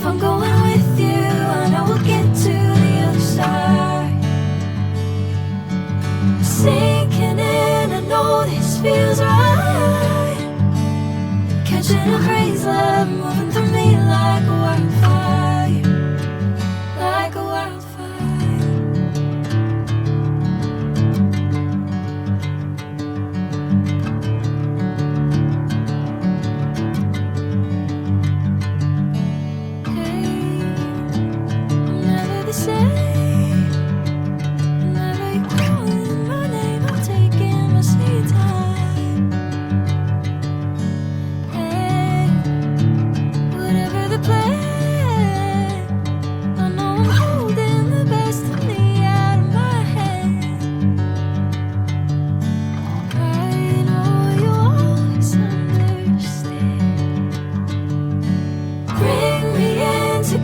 If I'm going with you, I know we'll get to the other side. Sinking in, I know this feels right. Catching a crazy love, moving through me like a wildfire, like a wildfire.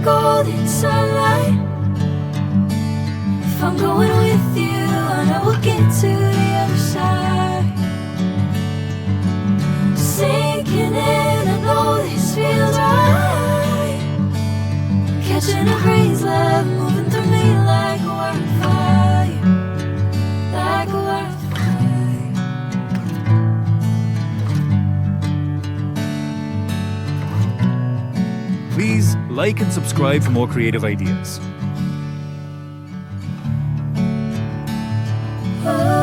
Golden sunlight. If I'm going with you, I know we'll get to the other side. Sinking in, I know this feels right. Catching a crazy love, moving through me like a wildfire, like a wildfire. Please like and subscribe for more creative ideas. Oh.